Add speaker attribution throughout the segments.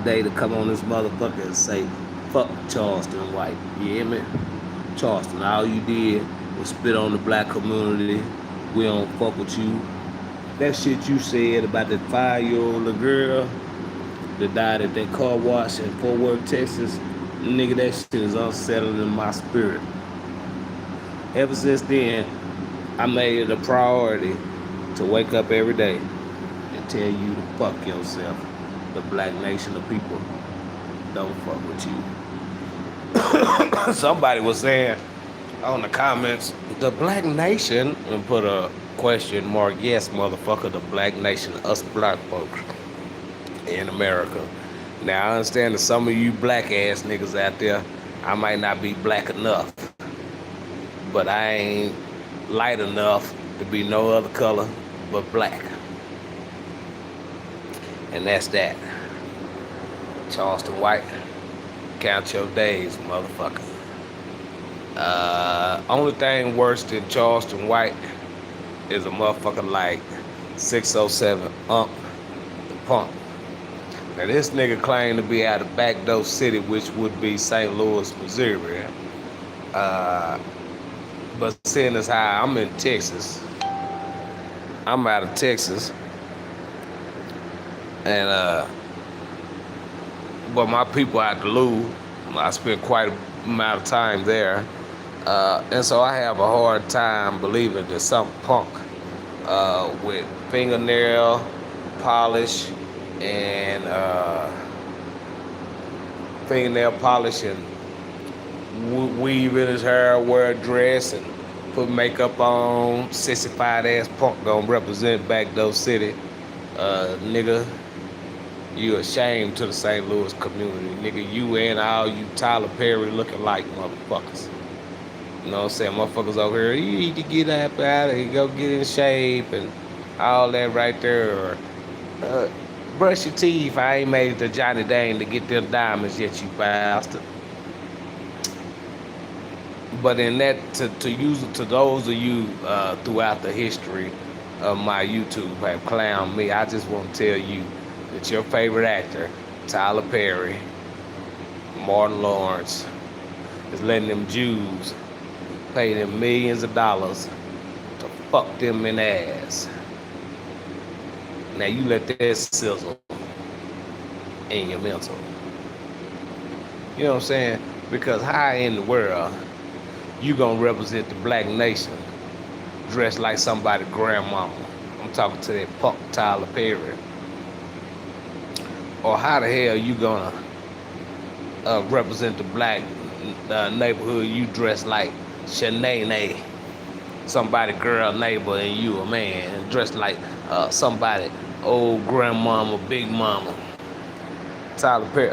Speaker 1: day to come on this motherfucker and say, fuck Charleston White. You hear me? Charleston, all you did was spit on the black community. We don't fuck with you. That shit you said about that 5-year-old little girl that died at that car wash in Fort Worth, Texas, nigga, that shit is unsettling in my spirit. Ever since then, I made it a priority to wake up every day and tell you to fuck yourself. The black nation of people don't fuck with you. Somebody was saying on the comments, the black nation, and put a question mark, yes, motherfucker, the black nation, us black folks in America. Now, I understand that some of you black ass niggas out there, I might not be black enough, but I ain't light enough to be no other color but black. And that's that. Charleston White, count your days, motherfucker. Only thing worse than Charleston White is a motherfucker like 607 the Punk. Now this nigga claimed to be out of Backdoor City, which would be St. Louis, Missouri. But seeing as how I'm in Texas, I'm out of Texas, and but my people out Duluth, I spent quite a amount of time there, and so I have a hard time believing that some punk with fingernail polish and weave in his hair, wear a dress, and put makeup on, sissified ass punk gonna represent Backdoor City. Nigga, you a shame to the St. Louis community. Nigga, you and all you Tyler Perry looking like motherfuckers. You know what I'm saying? Motherfuckers over here, you need to get up out of here, go get in shape and all that right there. Or brush your teeth. I ain't made it to Johnny Dane to get them diamonds yet, you bastard. But in that, to use it to those of you throughout the history of my YouTube have clowned me, I just want to tell you that your favorite actor, Tyler Perry, Martin Lawrence, is letting them Jews pay them millions of dollars to fuck them in the ass. Now you let that sizzle in your mental. You know what I'm saying? Because how in the world you gonna represent the black nation dressed like somebody's grandmama? I'm talking to that punk Tyler Perry. Or how the hell you gonna represent the black neighborhood? You dress like Shanae, somebody girl neighbor, and you a man, and dressed like somebody old grandmama, big mama. Tyler Perry,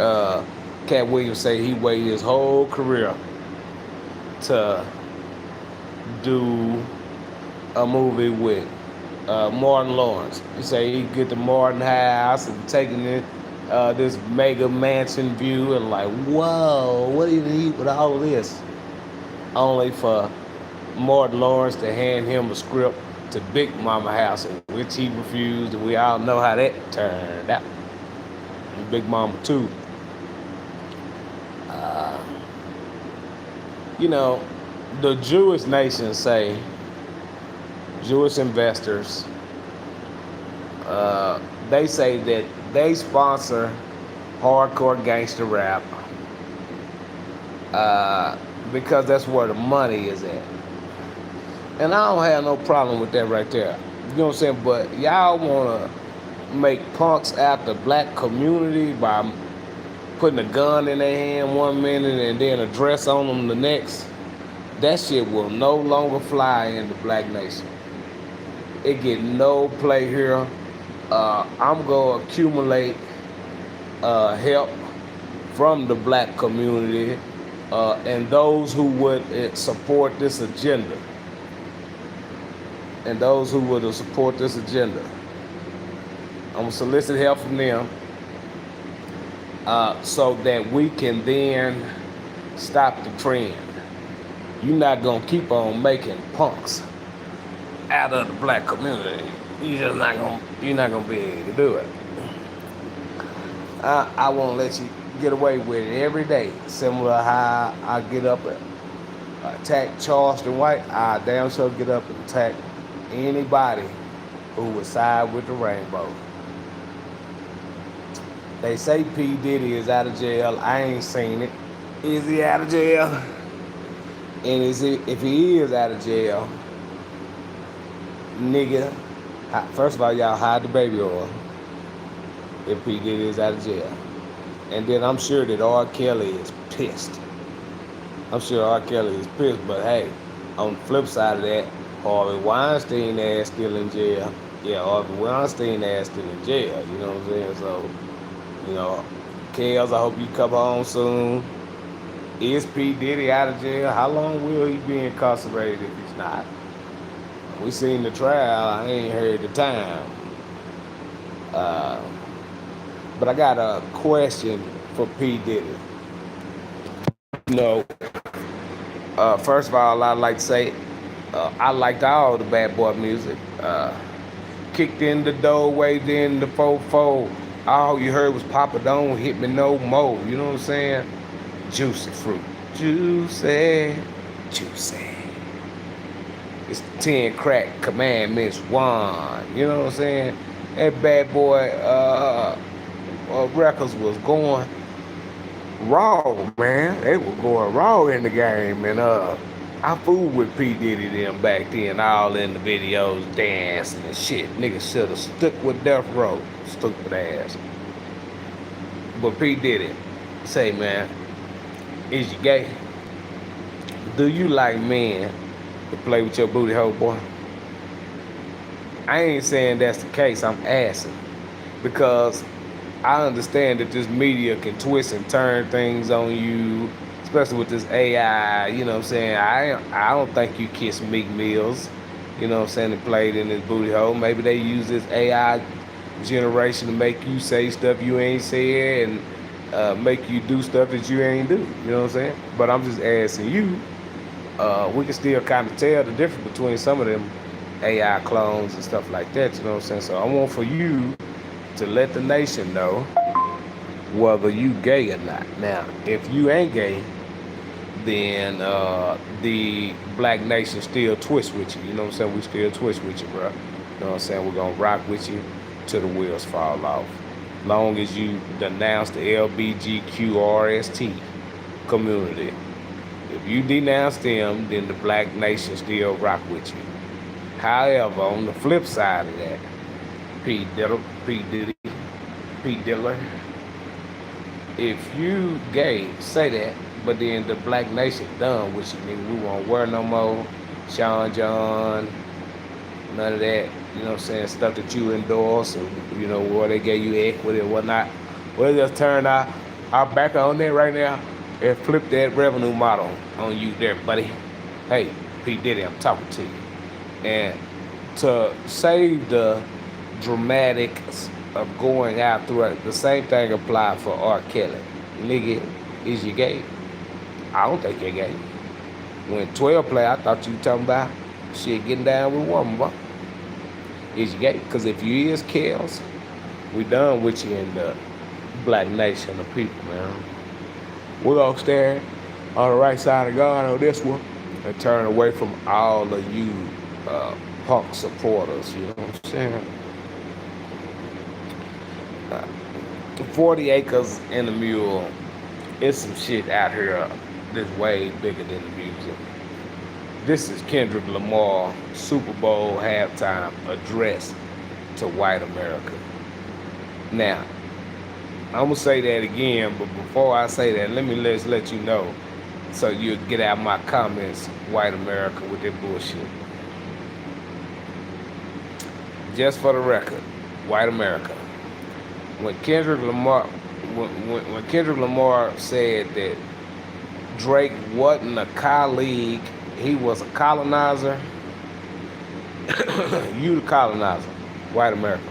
Speaker 1: Cat Williams say he waited his whole career to do a movie with Martin Lawrence. He say he get the Martin house and taking it this mega mansion view, and like, whoa, what do you need with all of this? Only for Martin Lawrence to hand him a script to Big Mama House, which he refused, and we all know how that turned out. And Big Mama 2. You know, the Jewish nation say, Jewish investors, they say that they sponsor hardcore gangster rap because that's where the money is at. And I don't have no problem with that right there. You know what I'm saying? But y'all want to make punks out the black community by putting a gun in their hand one minute and then a dress on them the next. That shit will no longer fly in the black nation. It get no play here. I'm going to accumulate help from the black community and those who would support this agenda. I'm going to solicit help from them so that we can then stop the trend. You're not going to keep on making punks out of the black community. You're not going to be able to do it. I won't let you get away with it every day. Similar how I get up and attack Charleston White, I damn sure get up and attack anybody who would side with the rainbow. They say P. Diddy is out of jail. I ain't seen it. Is he out of jail? And if he is out of jail, nigga, first of all, y'all hide the baby oil if P. Diddy is out of jail. And then I'm sure that R. Kelly is pissed. I'm sure R. Kelly is pissed, but hey, on the flip side of that, Harvey Weinstein ass still in jail. Yeah, Harvey Weinstein ass still in jail. You know what I'm saying? So, you know, Kels, I hope you come home soon. Is P. Diddy out of jail? How long will he be incarcerated if he's not? We seen the trial. I ain't heard the time. Uh, but I got a question for P. Diddy. You know, first of all, I'd like to say I liked all the Bad Boy music. Kicked in the doorway, then the fofo. All you heard was Papa Don't Hit Me No More. You know what I'm saying? Juicy fruit. Juicy, juicy. It's 10 crack commandments 1. You know what I'm saying? That Bad Boy records was going raw, man. They were going raw in the game. And I fooled with P. Diddy them back then, all in the videos, dancing and shit. Niggas should have stuck with Death Row. Stupid ass. But P. Diddy, say, man, is you gay? Do you like men to play with your booty hole, boy? I ain't saying that's the case. I'm asking. Because I understand that this media can twist and turn things on you, especially with this AI. You know what I'm saying? I don't think you kiss Meek Mills. You know what I'm saying? And played in his booty hole. Maybe they use this AI generation to make you say stuff you ain't said and make you do stuff that you ain't do. You know what I'm saying? But I'm just asking you. We can still kind of tell the difference between some of them AI clones and stuff like that. You know what I'm saying? So I want for you to let the nation know whether you gay or not. Now, if you ain't gay, then the black nation still twist with you. You know what I'm saying? We still twist with you, bro. You know what I'm saying? We're going to rock with you till the wheels fall off. Long as you denounce the LBGQRST community. If you denounce them, then the black nation still rock with you. However, on the flip side of that, P. Diddy, if you gay, say that, but then the black nation done with you, nigga. We won't wear no more Sean John, none of that, you know what I'm saying, stuff that you endorse, or, you know, where they gave you equity or whatnot. We'll just turn our back on that right now and flip that revenue model on you there, buddy. Hey, P. Diddy, I'm talking to you. And to save the dramatics of going out through it, the same thing apply for R. Kelly. Nigga, is you gay? I don't think you're gay. When 12 play, I thought you were talking about shit getting down with woman, bro. Is you gay? Because if you is Kels, we done with you in the black nation of people, man. We're gonna stand on the right side of God on this one and turn away from all of you punk supporters, you know what I'm saying? 40 acres and a mule. It's some shit out here that's way bigger than the music. This is Kendrick Lamar Super Bowl halftime address to white America. Now, I'm gonna say that again, but before I say that, let me let you know so you'll get out my comments, white America, with that bullshit. Just for the record, white America. When Kendrick Lamar said that Drake wasn't a colleague, he was a colonizer. You the colonizer, white America.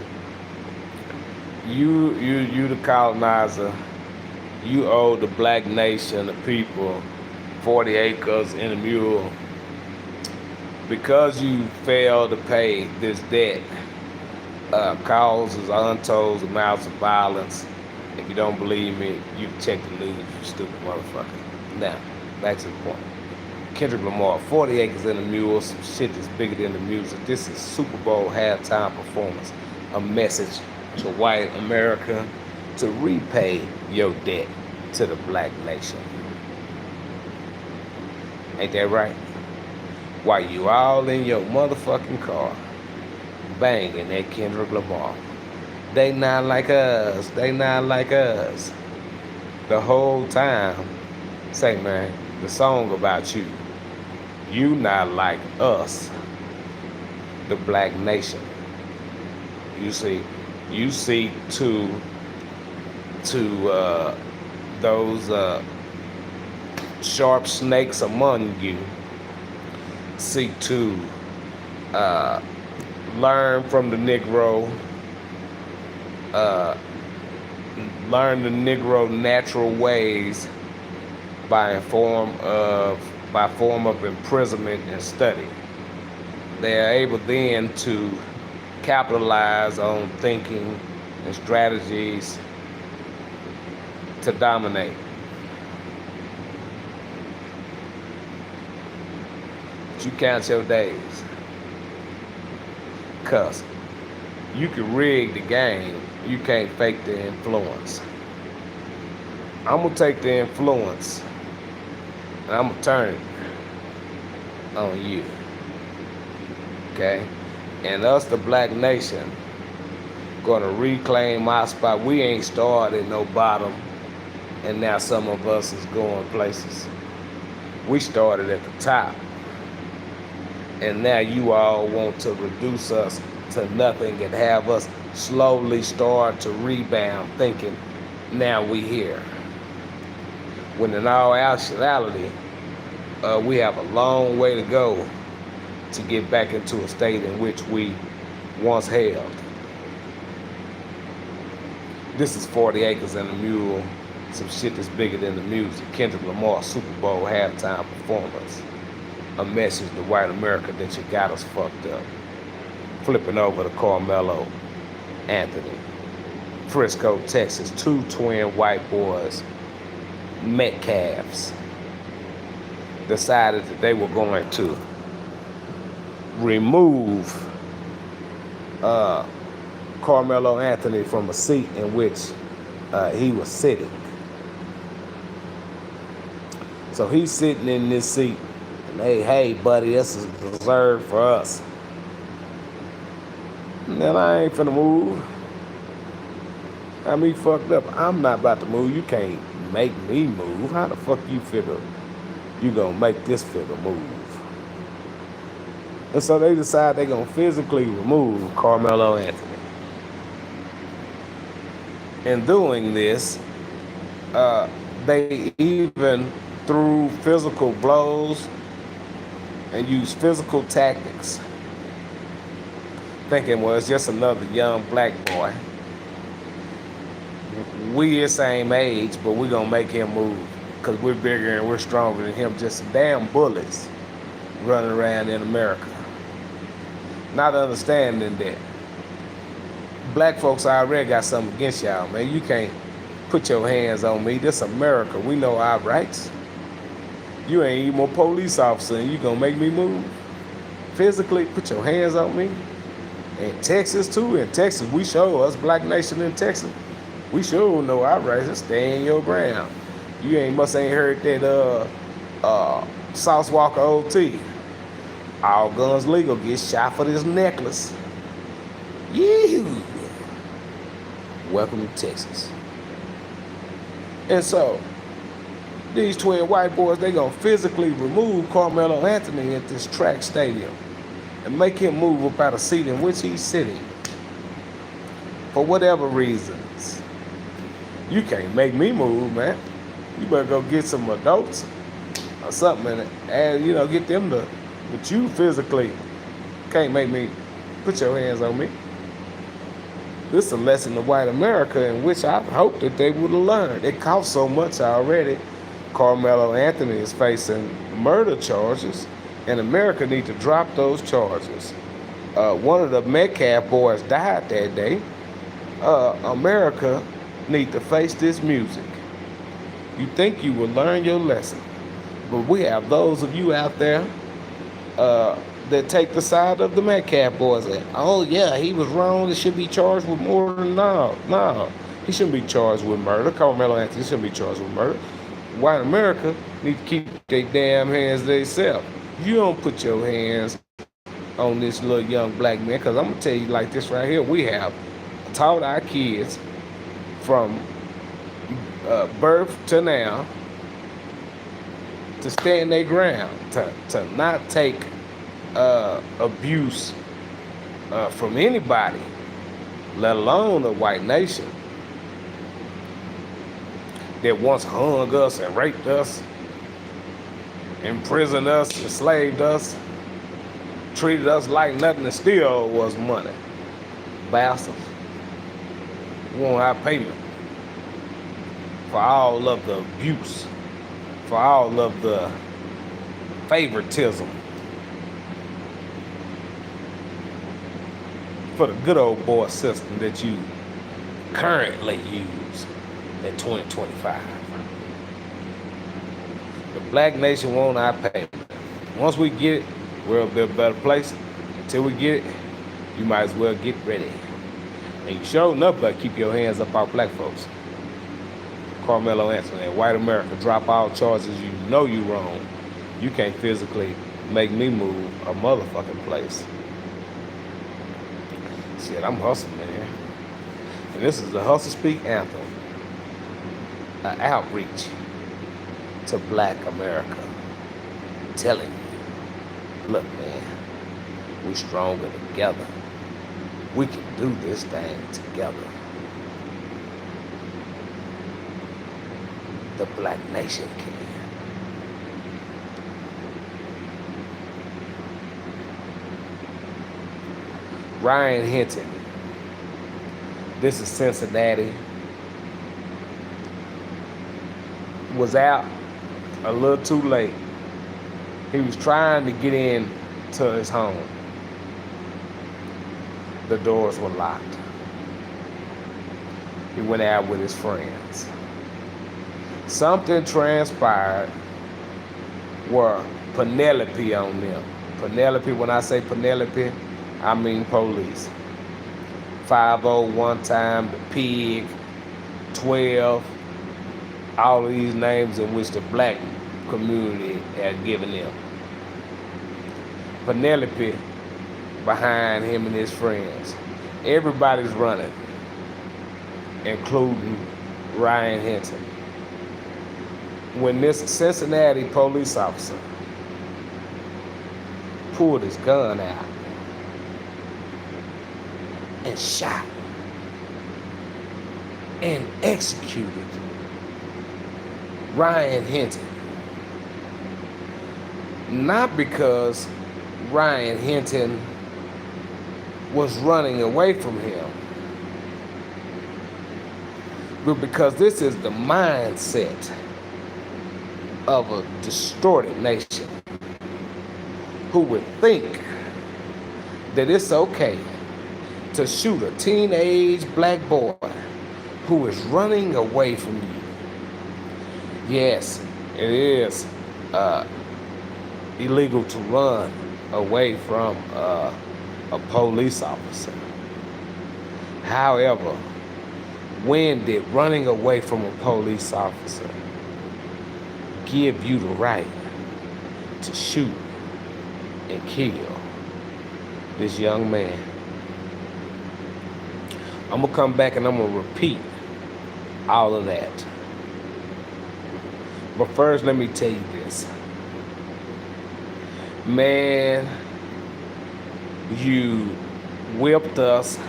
Speaker 1: You the colonizer. You owe the black nation, the people, 40 acres and a mule. Because you failed to pay this debt, causes untold amounts of violence If you don't believe me, you can check the news, you stupid motherfucker. Now, back to the point. Kendrick Lamar, 40 acres and a mule, some shit that's bigger than the music. This is Super Bowl halftime performance. A message to white America to repay your debt to the black nation. Ain't that right? While you all in your motherfucking car, banging that Kendrick Lamar. They not like us. They not like us. The whole time, say man, the song about you. You not like us, the black nation. You see, you seek to those sharp snakes among you seek to learn from the Negro, uh, learn the Negro natural ways by form of imprisonment and study. They are able then to capitalize on thinking and strategies to dominate. But you count your days, cause you can rig the game, you can't fake the influence. I'm gonna take the influence and I'm gonna turn it on you. Okay? And us, the black nation, gonna reclaim our spot. We ain't started no bottom, and now some of us is going places. We started at the top, and now you all want to reduce us to nothing and have us slowly start to rebound, thinking now we here. When in all actuality, we have a long way to go to get back into a state in which we once held. This is 40 acres and a mule, some shit that's bigger than the music. Kendrick Lamar, Super Bowl halftime performance. A message to white America that you got us fucked up. Flipping over to Carmelo Anthony. Frisco, Texas, two twin white boys, Metcalfs, decided that they were going to remove Carmelo Anthony from a seat in which he was sitting. So he's sitting in this seat, and hey, buddy, this is reserved for us. And then I ain't finna move. I mean, fucked up. I'm not about to move. You can't make me move. How the fuck you figure you gonna make this figure move? And so they decide they're gonna physically remove Carmelo Anthony. In doing this, they even threw physical blows and used physical tactics, thinking, well, it's just another young black boy. We the same age, but we're gonna make him move because we're bigger and we're stronger than him. Just some damn bullets running around in America. Not understanding that black folks already got something against y'all, man. You can't put your hands on me. This America. We know our rights. You ain't even a police officer and you gonna make me move? Physically, put your hands on me? In Texas, too. In Texas, we show us, black nation in Texas, we sure know our rights. Just stay in your ground. You ain't heard that South Walker OT. All guns legal. Get shot for this necklace. Yee-hoo. Welcome to Texas. And so, these twin white boys, they gonna physically remove Carmelo Anthony at this track stadium and make him move up out of seat in which he's sitting. For whatever reasons. You can't make me move, man. You better go get some adults or something and get them to, but you physically can't make me put your hands on me. This is a lesson to white America in which I hope that they would have learned. It cost so much already. Carmelo Anthony is facing murder charges, and America need to drop those charges. One of the Metcalf boys died that day. America need to face this music. You think you will learn your lesson, but we have those of you out there that take the side of the Metcalf boys. And, oh yeah, he was wrong. He should be charged with more than no. He shouldn't be charged with murder. Carmelo Anthony shouldn't be charged with murder. White America need to keep their damn hands to themselves. You don't put your hands on this little young black man, because I'm gonna tell you like this right here. We have taught our kids from birth to now to stand their ground, to not take abuse from anybody, let alone a white nation that once hung us and raped us, imprisoned us, enslaved us, treated us like nothing and still owed us money. Bastards. We want our payment for all of the abuse, for all of the favoritism, for the good old boy system that you currently use in 2025. The black nation want our payment. Once we get it, we'll be a better place. Until we get it, you might as well get ready. And you sure enough better keep your hands up off black folks. Carmelo Anthony and white America, drop all charges. You know you wrong. You can't physically make me move a motherfucking place. Shit, I'm hustling, man. And this is the Hussle Speak Anthem. An outreach to black America. Telling you, look, man, we stronger together. We can do this thing together. The black nation can. Ryan Hinton. This is Cincinnati. Was out a little too late. He was trying to get in to his home. The doors were locked. He went out with his friends. Something transpired where Penelope on them. Penelope, when I say Penelope, I mean police. 5-0 one time, the pig, 12, all of these names in which the black community had given them. Penelope behind him and his friends. Everybody's running, including Ryan Hinton. When this Cincinnati police officer pulled his gun out and shot and executed Ryan Hinton. Not because Ryan Hinton was running away from him, but because this is the mindset of a distorted nation who would think that it's okay to shoot a teenage black boy who is running away from you. Yes, it is illegal to run away from a police officer. However, when did running away from a police officer give you the right to shoot and kill this young man? I'm gonna come back and I'm gonna repeat all of that. But first, let me tell you this. Man, you whipped us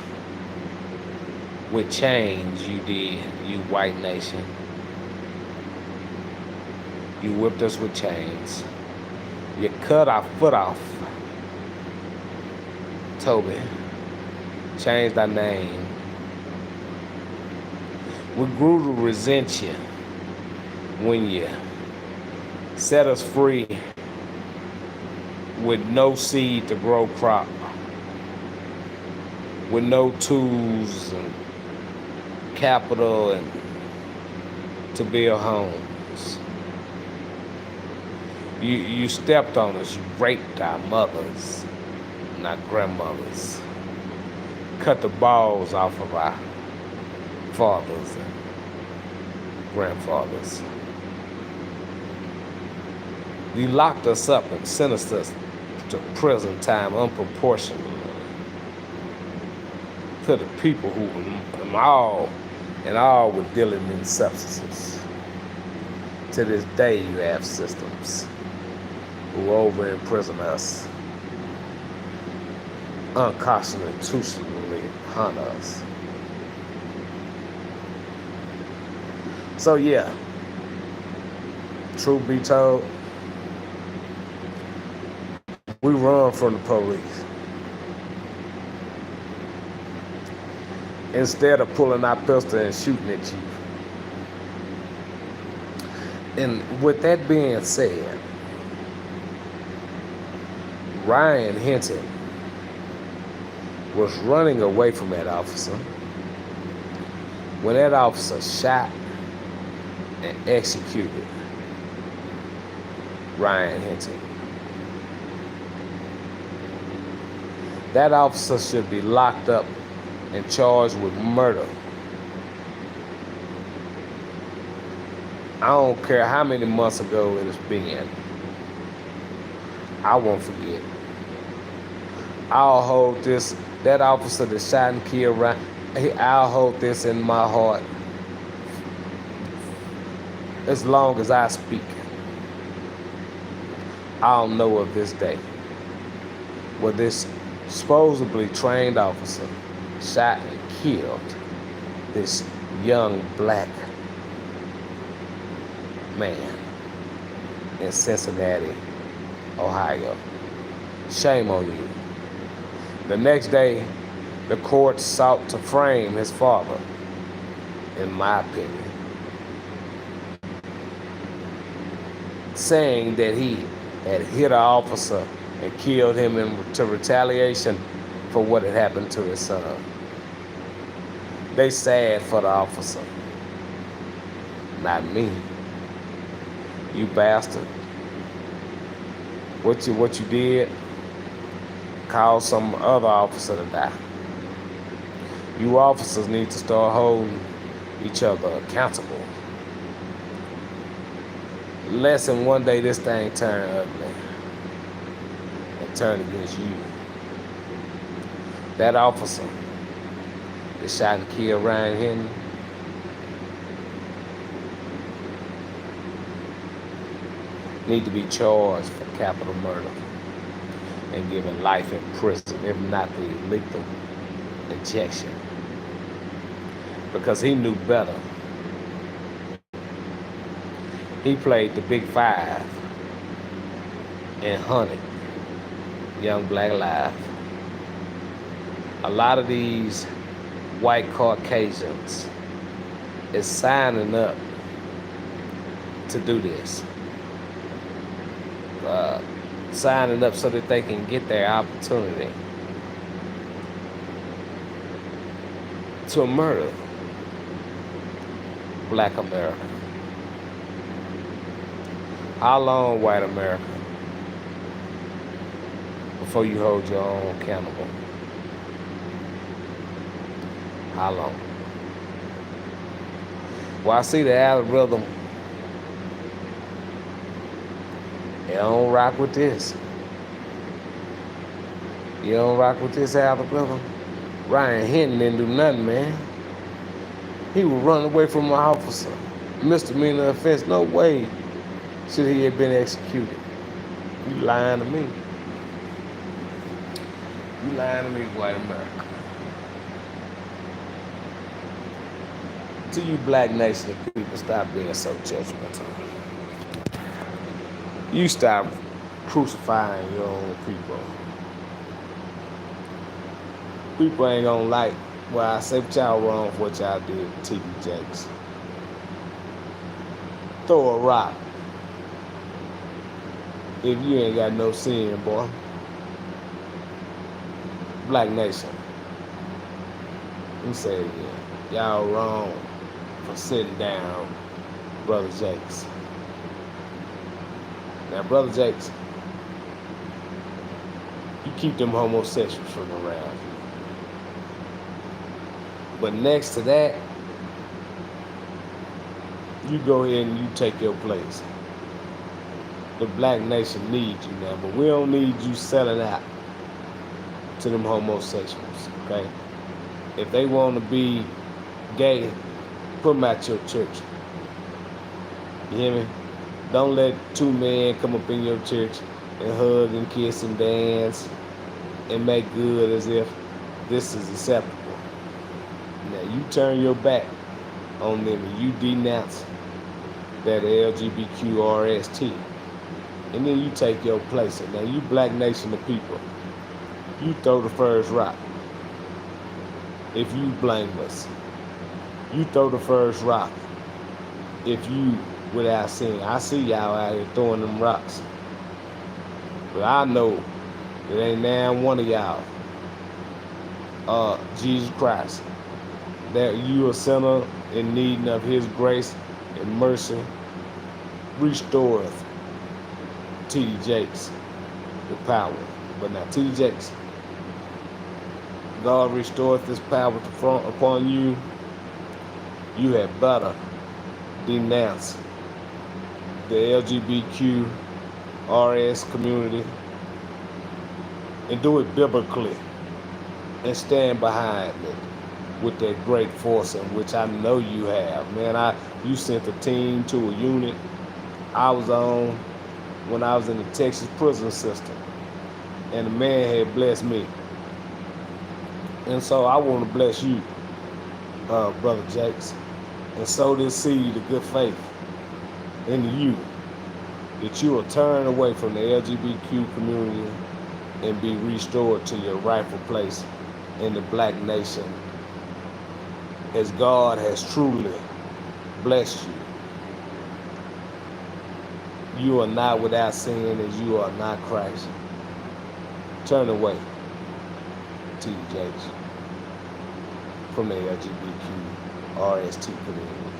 Speaker 1: with chains, you did, you white nation. You whipped us with chains. You cut our foot off. Toby. Changed our name. We grew to resent you when you set us free with no seed to grow crop, with no tools and capital and to build homes. You stepped on us. You raped our mothers, not grandmothers. Cut the balls off of our fathers and grandfathers. You locked us up and sentenced us to prison time unproportionally to the people who all were dealing in substances. To this day, you have systems who over imprison us, unconstitutionally hunt us. So yeah, truth be told, we run from the police. Instead of pulling our pistol and shooting at you. And with that being said, Ryan Hinton was running away from that officer when that officer shot and executed Ryan Hinton. That officer should be locked up and charged with murder. I don't care how many months ago it has been. I won't forget. I'll hold this, that officer that shot and killed Ryan, I'll hold this in my heart as long as I speak. I'll know of this day where this supposedly trained officer shot and killed this young black man in Cincinnati, Ohio. Shame on you. The next day, the court sought to frame his father, in my opinion, saying that he had hit an officer and killed him to retaliation for what had happened to his son. They sad for the officer, not me. You bastard. What you did caused some other officer to die. You officers need to start holding each other accountable. Lest in one day this thing turn ugly and turn against you. That officer that shot and killed Ryan Hinton, need to be charged for capital murder and given life in prison, if not the lethal injection. Because he knew better. He played the big five and hunted young black life. A lot of these white Caucasians is signing up to do this. Signing up so that they can get their opportunity to murder black America. How long, white America, before you hold your own accountable? How long? Well, I see the algorithm. You don't rock with this. You don't rock with this algorithm. Ryan Hinton didn't do nothing, man. He was running away from an officer. Misdemeanor offense. No way should he have been executed. You lying to me. You lying to me, white America. To you black nation of people, stop being so judgmental. You stop crucifying your own people. People ain't gonna like what I say, but y'all wrong for what y'all did to T.D. Jakes. Throw a rock if you ain't got no sin, boy. Black nation. Let me say it again. Y'all wrong for sitting down Brother Jakes. Now, Brother Jakes, you keep them homosexuals from around you. But next to that, you go ahead and you take your place. The black nation needs you now, but we don't need you selling out to them homosexuals, okay? If they want to be gay, put them out your church. You hear me? Don't let two men come up in your church and hug and kiss and dance and make good as if this is acceptable. Now you turn your back on them and you denounce that LGBTQRST, and then you take your place. And now you black nation of people, you throw the first rock. If you blameless, you throw the first rock. If you without sin, I see y'all out here throwing them rocks, but I know it ain't now one of y'all. Jesus Christ, that you a sinner in need of His grace and mercy, restoreth T.D. Jakes the power. But now T.D. Jakes, God restoreth this power upon you. You had better denounce the LGBTQRS community and do it biblically and stand behind it with that great force in which I know you have. Man, you sent a team to a unit I was on when I was in the Texas prison system, and the man had blessed me. And so I want to bless you, Brother Jakes, and sow this seed of good faith into you, that you will turn away from the LGBTQ community and be restored to your rightful place in the black nation, as God has truly blessed you. You are not without sin, as you are not Christ. Turn away, T.D. Jakes, from the LGBTQRST community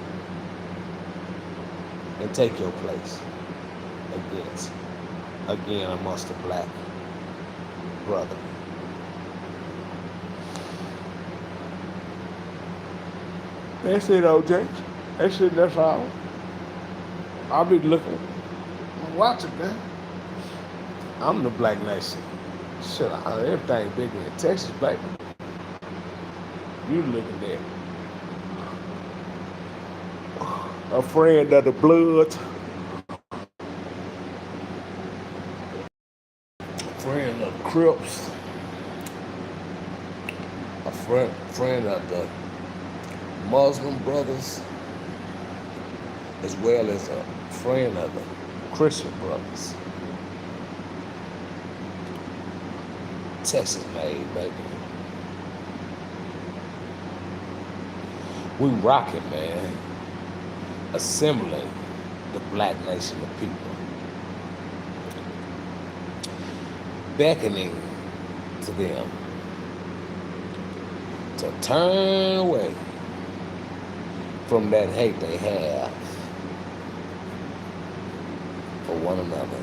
Speaker 1: and take your place again amongst the black brother. That's it, OJ. That's it, that's all. I'll be looking, watching, man. I'm the black nation. Shit, everything bigger in Texas, baby. You looking at a friend of the blood, a friend of the Crips, a friend of the Muslim brothers, as well as a friend of the Christian brothers. Texas made, baby. We rocking, man. Assembling the black nation of people. Beckoning to them to turn away from that hate they have for one another.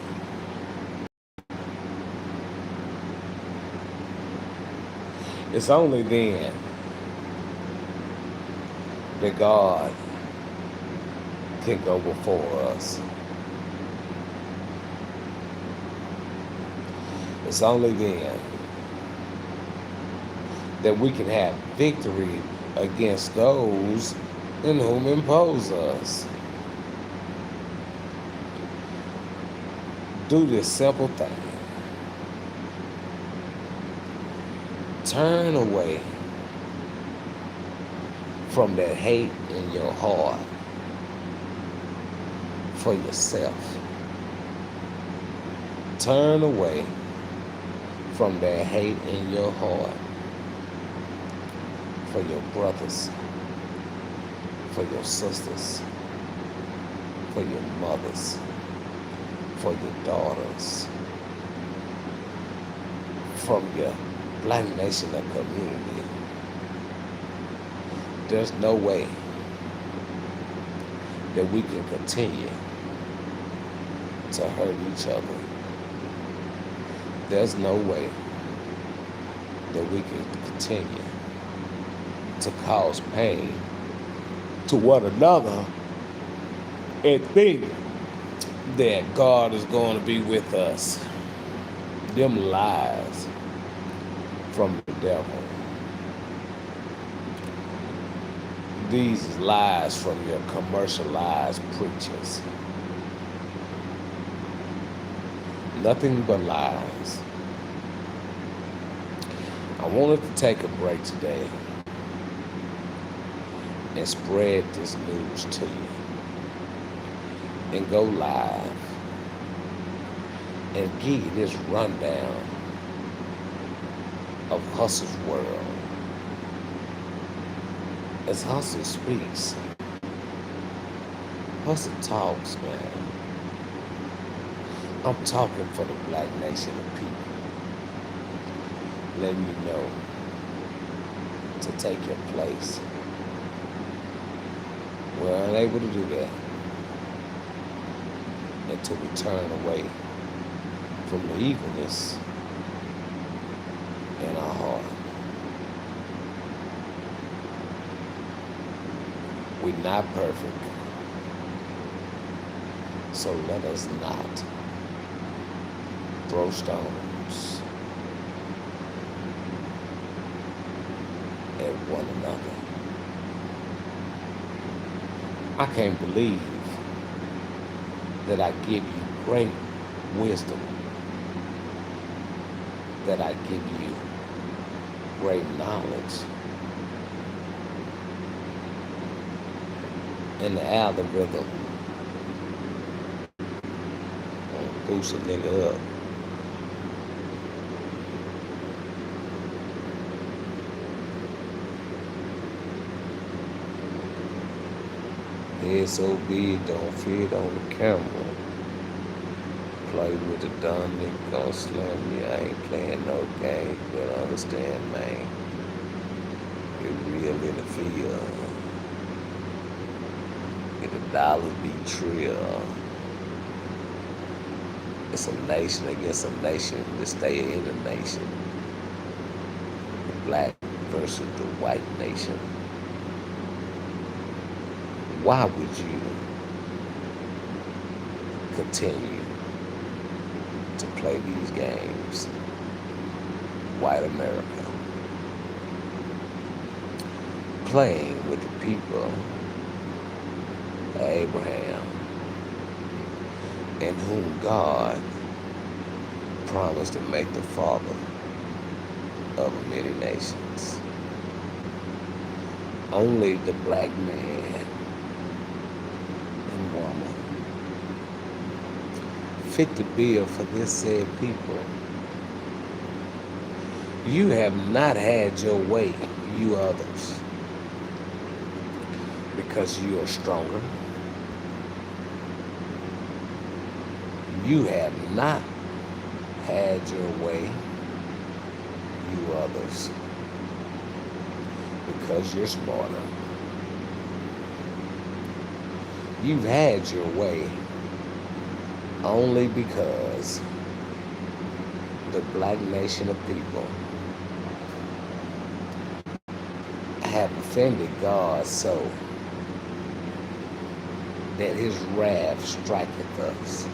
Speaker 1: It's only then that God can go before us. It's only then that we can have victory against those in whom impose us. Do this simple thing. Turn away from that hate in your heart for yourself. Turn away from that hate in your heart for your brothers, for your sisters, for your mothers, for your daughters, from your black nation of community. There's no way that we can continue to hurt each other. There's no way that we can continue to cause pain to one another and think that God is going to be with us. Them lies from the devil. These lies from your commercialized preachers. Nothing but lies. I wanted to take a break today and spread this news to you and go live and give you this rundown of Hussle's world. As Hussle speaks, Hussle Talks, man. I'm talking for the black nation of people, letting you know to take your place. We're unable to do that until we turn away from the evilness in our heart. We're not perfect, so let us not throw stones at one another. I can't believe that I give you great wisdom, that I give you great knowledge, and the algorithm boost a nigga up. Head so big, don't fit on the camera. Play with the dumb nigga, gon' slam me. I ain't playing no game, but understand, man. Get real in the field. Get the dollars be trill. It's a nation against a nation to stay in the nation. The black versus the white nation. Why would you continue to play these games, white America? Playing with the people of Abraham, in whom God promised to make the father of many nations. Only the black man and woman fit the bill for this said people. You have not had your way, you others, because you are stronger. You have not had your way, you others, because you're smarter. You've had your way only because the black nation of people have offended God so that his wrath striketh us.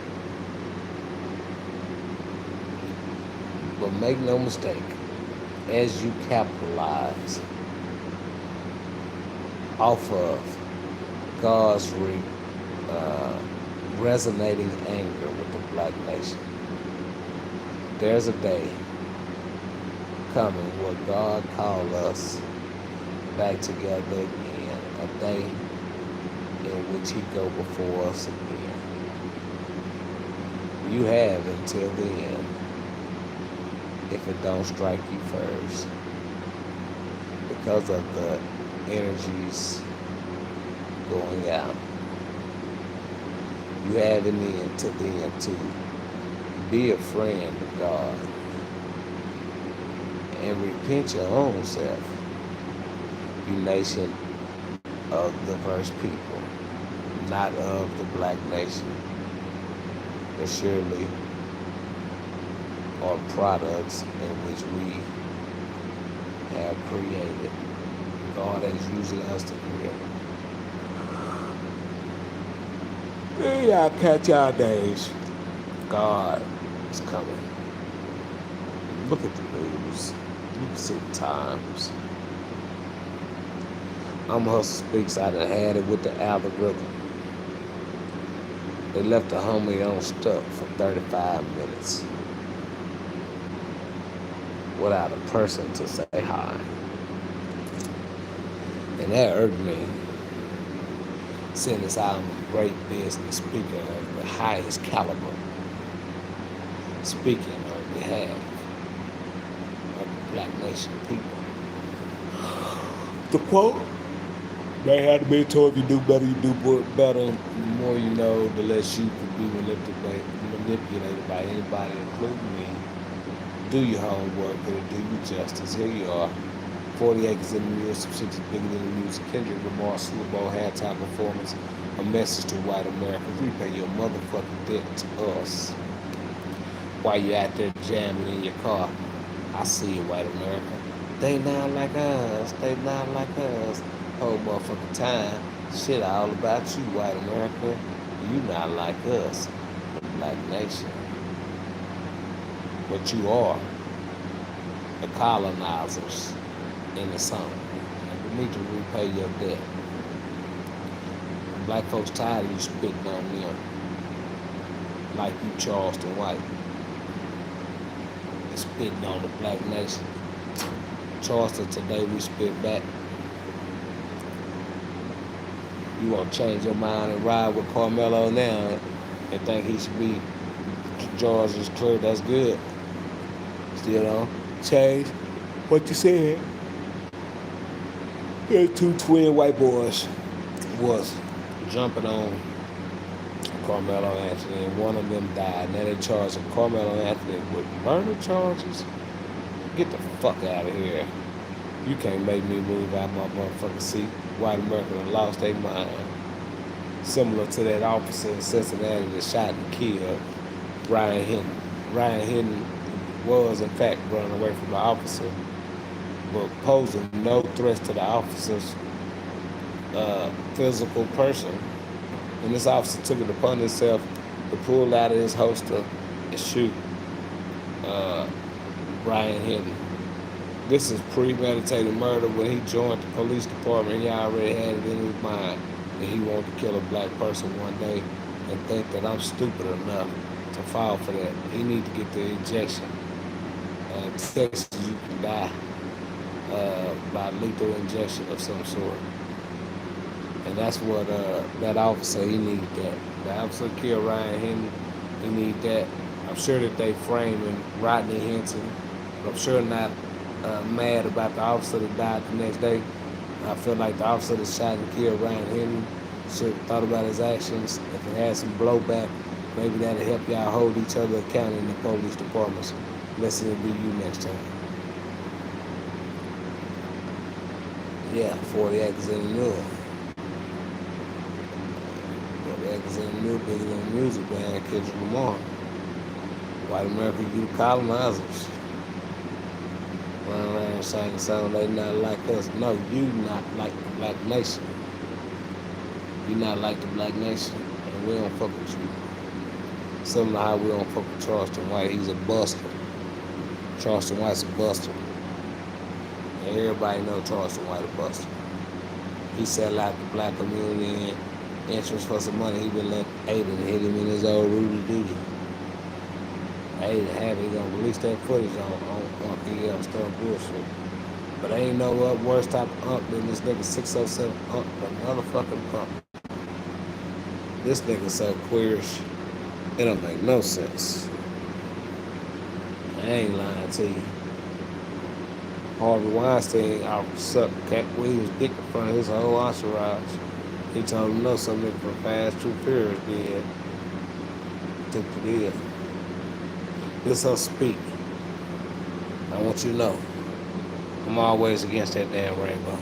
Speaker 1: But make no mistake, as you capitalize off of God's resonating anger with the black nation, there's a day coming where God called us back together again, a day in which he go before us again. You have until then, if it don't strike you first, because of the energies going out. You have in the end to then to be a friend of God and repent your own self, you nation of the first people, not of the black nation, but surely are products in which we have created. God has used us to create. Yeah, y'all catch y'all days. God is coming. Look at the news. You can see the times. I'm Hussle Speaks. I done had it with the algorithm. They left the homie on stuck for 35 minutes without a person to say hi. And that irked me. Seeing as I'm a great business speaker of the highest caliber, speaking on behalf of the Black Nation people. The quote, they had to be told if you do better, you do better. The more you know, the less you can be manipulated by anybody, including me. Do your homework, it'll do you justice. Here you are. 40 acres in the mule, some shit is bigger than the music. Kendrick Lamar, Super Bowl halftime performance. A message to white America. Repay your motherfucking debt to us. While you out there jamming in your car, I see you, white America. They not like us. They not like us. Whole motherfucking time. Shit all about you, white America. You not like us, the Black Nation. But you are the colonizers in the sun. And we need to repay your debt. Black folks tired of you spitting on them like you Charleston White. And spitting on the Black Nation. Charleston today we spit back. You want to change your mind and ride with Carmelo now and think he should be George's clear, that's good. Still don't change what you said. The two twin white boys was jumping on Carmelo Anthony, and one of them died. Now they charging Carmelo Anthony with murder charges. Get the fuck out of here. You can't make me move out my motherfucking seat. White America lost their mind. Similar to that officer in Cincinnati that shot and killed Ryan Hinton. Ryan Hinton was, in fact, running away from the officer, but posing no threats to the officer's physical person. And this officer took it upon himself to pull out of his holster and shoot Ryan Hinton. This is premeditated murder. When he joined the police department, he already had it in his mind that he wanted to kill a black person one day, and think that I'm stupid enough to fall for that. He need to get the injection. Texas, you can die by lethal injection of some sort. And that's what that officer, he need that. The officer killed Ryan Hinton, he need that. I'm sure that they framing Rodney Hinton, but I'm sure not mad about the officer that died the next day. I feel like the officer that shot and killed Ryan Hinton should have thought about his actions. If it had some blowback, maybe that'll help y'all hold each other accountable in the police departments. Listen, it'll be you next time. Yeah, 40 acres in the mule. 40 acres in the mule, bigger than the music band, Kendrick Lamar. White America, you the colonizers. Run around saying something they not like us. No, you not like the Black Nation. You not like the Black Nation, and we don't fuck with you. Similar to how we don't fuck with Charleston White. He's a buster. Charleston White's a buster. And everybody know Charleston White a buster. He sell out the black community and interest for some money. He been let Aiden hit him in his old Rudy Duty. Aiden have he gonna release that footage on PL Stone bullshit. But ain't no worse type of unk than this nigga 607 unk, but motherfucking punk. This nigga so queerish, it don't make no sense. I ain't lying to you. Harvey Weinstein sucked Cat Williams' dick in front of his whole entourage. He told him no, something from Fast True Furious did. Took the deal. This Hussle Speak. I want you to know, I'm always against that damn rainbow.